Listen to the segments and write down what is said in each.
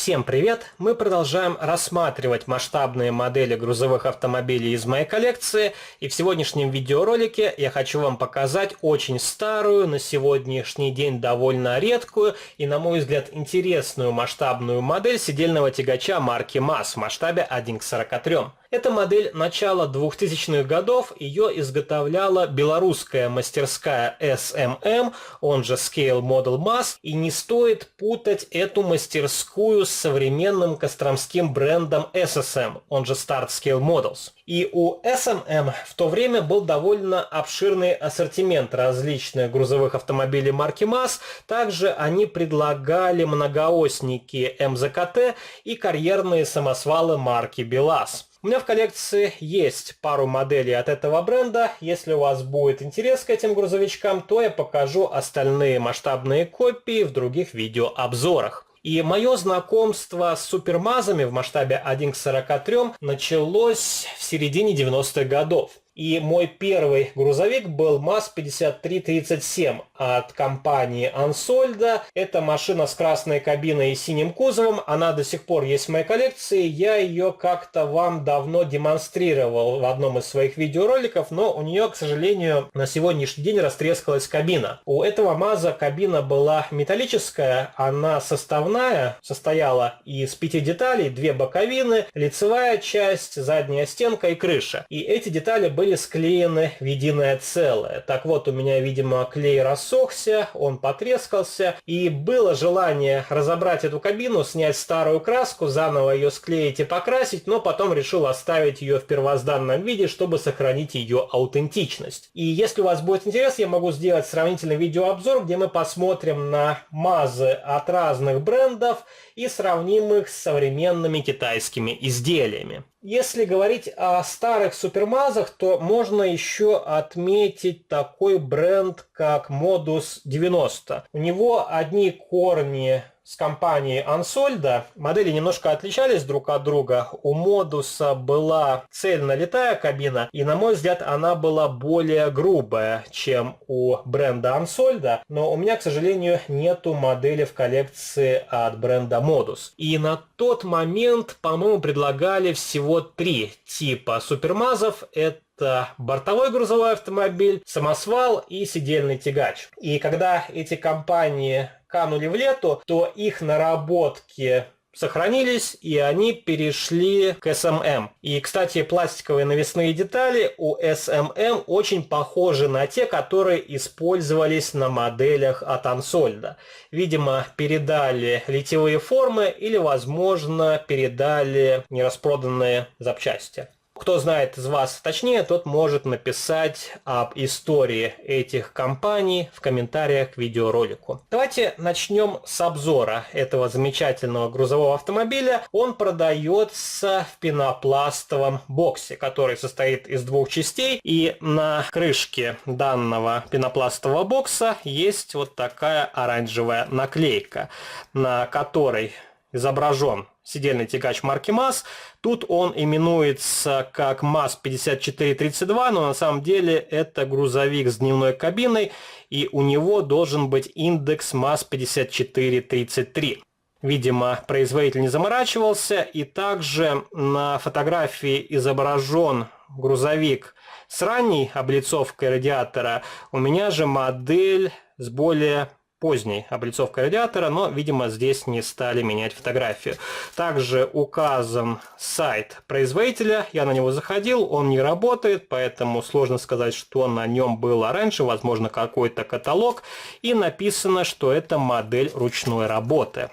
Всем привет! Мы продолжаем рассматривать масштабные модели грузовых автомобилей из моей коллекции, и в сегодняшнем видеоролике я хочу вам показать очень старую, на сегодняшний день довольно редкую и, на мой взгляд, интересную масштабную модель сидельного тягача марки МАЗ в масштабе 1 к 43. Эта модель начала 2000-х годов, ее изготовляла белорусская мастерская SMM, он же Scale Model MAZ, и не стоит путать эту мастерскую с современным костромским брендом SSM, он же Start Scale Models. И у SMM в то время был довольно обширный ассортимент различных грузовых автомобилей марки МАЗ, также они предлагали многоосники МЗКТ и карьерные самосвалы марки БелАЗ. У меня в коллекции есть пару моделей от этого бренда. Если у вас будет интерес к этим грузовичкам, то я покажу остальные масштабные копии в других видеообзорах. И мое знакомство с супермазами в масштабе 1 к 43 началось в середине 90-х годов. И мой первый грузовик был МАЗ-5337 от компании Ансольда. Это машина с красной кабиной и синим кузовом. Она до сих пор есть в моей коллекции. Я ее как-то вам давно демонстрировал в одном из своих видеороликов, но у нее, к сожалению, на сегодняшний день растрескалась кабина. У этого МАЗа кабина была металлическая, она составная, состояла из 5 деталей, 2 боковины, лицевая часть, задняя стенка и крыша. И эти детали были склеены в единое целое. Так вот, у меня, видимо, клей рассохся, он потрескался, и было желание разобрать эту кабину, снять старую краску, заново ее склеить и покрасить, но потом решил оставить ее в первозданном виде, чтобы сохранить ее аутентичность. И если у вас будет интерес, я могу сделать сравнительный видеообзор, где мы посмотрим на МАЗы от разных брендов и сравним их с современными китайскими изделиями. Если говорить о старых супермазах, то можно еще отметить такой бренд, как Modus 90. У него одни корни с компанией Ансольда. Модели немножко отличались друг от друга. У Модуса была цельнолитая кабина, и, на мой взгляд, она была более грубая, чем у бренда Ансольда. Но у меня, к сожалению, нету модели в коллекции от бренда Modus. И на тот момент, по-моему, предлагали всего 3 типа супермазов. Это бортовой грузовой автомобиль, самосвал и сидельный тягач. И когда эти компании канули в лету, то их наработки сохранились, и они перешли к SMM. И, кстати, пластиковые навесные детали у SMM очень похожи на те, которые использовались на моделях от Ансольда. Видимо, передали литьевые формы или, возможно, передали нераспроданные запчасти. Кто знает из вас точнее, тот может написать об истории этих компаний в комментариях к видеоролику. Давайте начнем с обзора этого замечательного грузового автомобиля. Он продается в пенопластовом боксе, который состоит из 2 частей. И на крышке данного пенопластового бокса есть вот такая оранжевая наклейка, на которой изображен сидельный тягач марки МАЗ. Тут он именуется как МАЗ-5432, но на самом деле это грузовик с дневной кабиной, и у него должен быть индекс МАЗ-5433. Видимо, производитель не заморачивался, и также на фотографии изображен грузовик с ранней облицовкой радиатора. У меня же модель с более поздней облицовкой радиатора, но, видимо, здесь не стали менять фотографию. Также указан сайт производителя, я на него заходил, он не работает, поэтому сложно сказать, что на нем было раньше, возможно, какой-то каталог, и написано, что это модель ручной работы.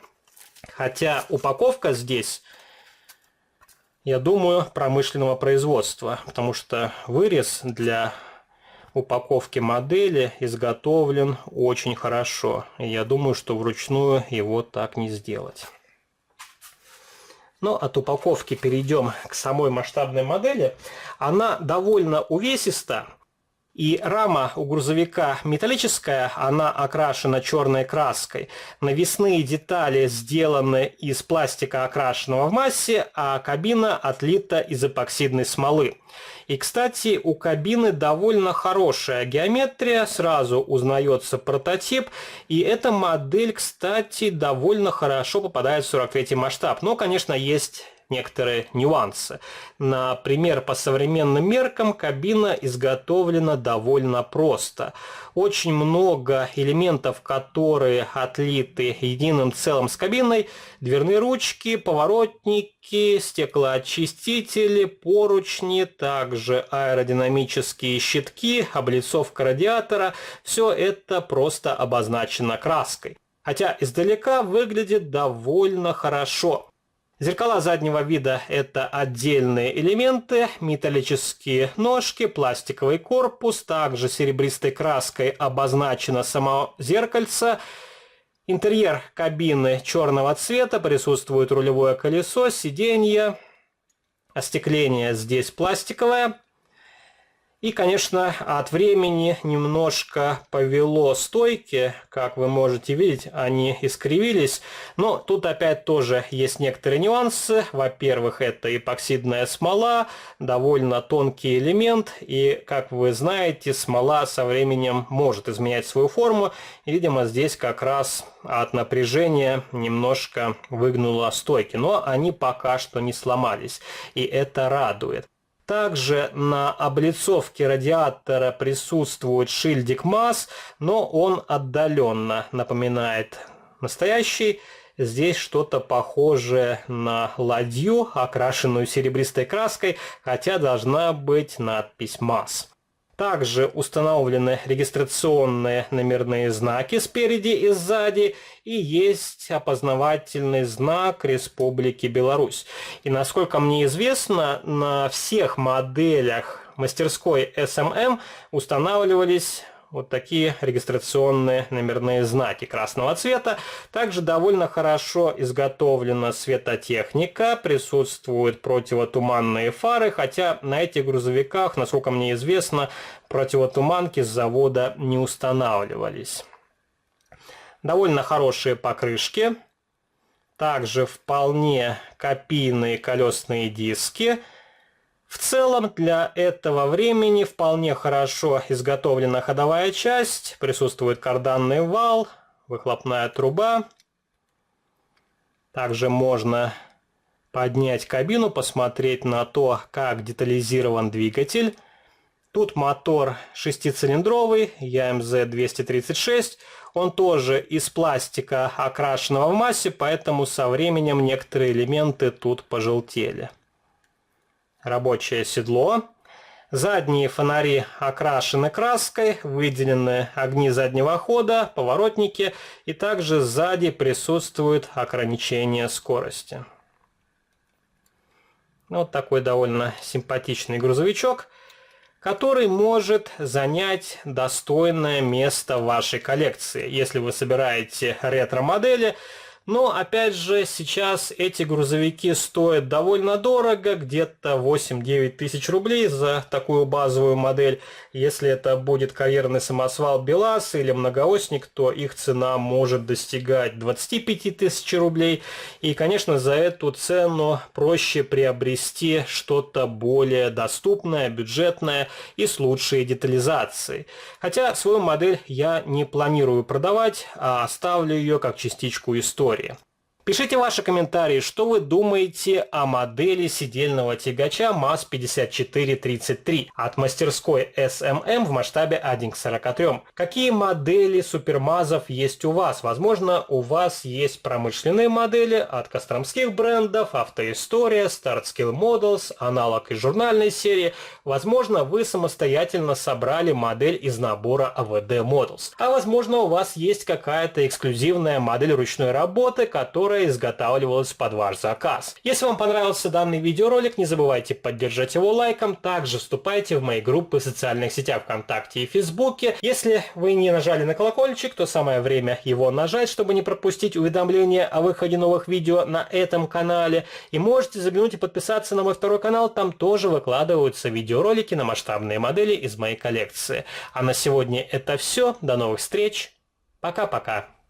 Хотя упаковка здесь, я думаю, промышленного производства, потому что вырез для упаковки модели изготовлен очень хорошо. И я думаю, что вручную его так не сделать. Но от упаковки перейдем к самой масштабной модели. Она довольно увесиста. И рама у грузовика металлическая, она окрашена черной краской. Навесные детали сделаны из пластика, окрашенного в массе, а кабина отлита из эпоксидной смолы. И, кстати, у кабины довольно хорошая геометрия, сразу узнается прототип. И эта модель, кстати, довольно хорошо попадает в 43-й масштаб. Но, конечно, есть некоторые нюансы. Например, по современным меркам кабина изготовлена довольно просто. Очень много элементов, которые отлиты единым целым с кабиной. Дверные ручки, поворотники, стеклоочистители, поручни, также аэродинамические щитки, облицовка радиатора. Все это просто обозначено краской. Хотя издалека выглядит довольно хорошо. Зеркала заднего вида – это отдельные элементы, металлические ножки, пластиковый корпус, также серебристой краской обозначено само зеркальце. Интерьер кабины черного цвета, присутствует рулевое колесо, сиденье, остекление здесь пластиковое. И, конечно, от времени немножко повело стойки, как вы можете видеть, они искривились. Но тут опять тоже есть некоторые нюансы. Во-первых, это эпоксидная смола, довольно тонкий элемент. И, как вы знаете, смола со временем может изменять свою форму. И, видимо, здесь как раз от напряжения немножко выгнуло стойки. Но они пока что не сломались. И это радует. Также на облицовке радиатора присутствует шильдик МАЗ, но он отдаленно напоминает настоящий. Здесь что-то похожее на ладью, окрашенную серебристой краской, хотя должна быть надпись МАЗ. Также установлены регистрационные номерные знаки спереди и сзади, и есть опознавательный знак Республики Беларусь. И насколько мне известно, на всех моделях мастерской SMM устанавливались вот такие регистрационные номерные знаки красного цвета. Также довольно хорошо изготовлена светотехника, присутствуют противотуманные фары, хотя на этих грузовиках, насколько мне известно, противотуманки с завода не устанавливались. Довольно хорошие покрышки, также вполне копийные колесные диски. В целом для этого времени вполне хорошо изготовлена ходовая часть, присутствует карданный вал, выхлопная труба. Также можно поднять кабину, посмотреть на то, как детализирован двигатель. Тут мотор шестицилиндровый ЯМЗ 236. Он тоже из пластика, окрашенного в массе, поэтому со временем некоторые элементы тут пожелтели. Рабочее седло. Задние фонари окрашены краской, выделены огни заднего хода, поворотники, и также сзади присутствует ограничение скорости. Вот такой довольно симпатичный грузовичок, который может занять достойное место в вашей коллекции, если вы собираете ретро-модели. Но, опять же, сейчас эти грузовики стоят довольно дорого, где-то 8-9 тысяч рублей за такую базовую модель. Если это будет карьерный самосвал БелАЗ или многоосник, то их цена может достигать 25 тысяч рублей. И, конечно, за эту цену проще приобрести что-то более доступное, бюджетное и с лучшей детализацией. Хотя свою модель я не планирую продавать, а оставлю ее как частичку истории. Пишите ваши комментарии, что вы думаете о модели сидельного тягача МАЗ-5433 от мастерской SMM в масштабе 1:43. Какие модели супермазов есть у вас? Возможно, у вас есть промышленные модели от костромских брендов, Автоистория, Startskill Models, аналог из журнальной серии. Возможно, вы самостоятельно собрали модель из набора AVD Models. А возможно, у вас есть какая-то эксклюзивная модель ручной работы, которая которая изготавливалась под ваш заказ. Если вам понравился данный видеоролик, не забывайте поддержать его лайком. Также вступайте в мои группы в социальных сетях ВКонтакте и Фейсбуке. Если вы не нажали на колокольчик, то самое время его нажать, чтобы не пропустить уведомления о выходе новых видео на этом канале. И можете заглянуть и подписаться на мой второй канал, там тоже выкладываются видеоролики на масштабные модели из моей коллекции. А на сегодня это все. До новых встреч. Пока-пока.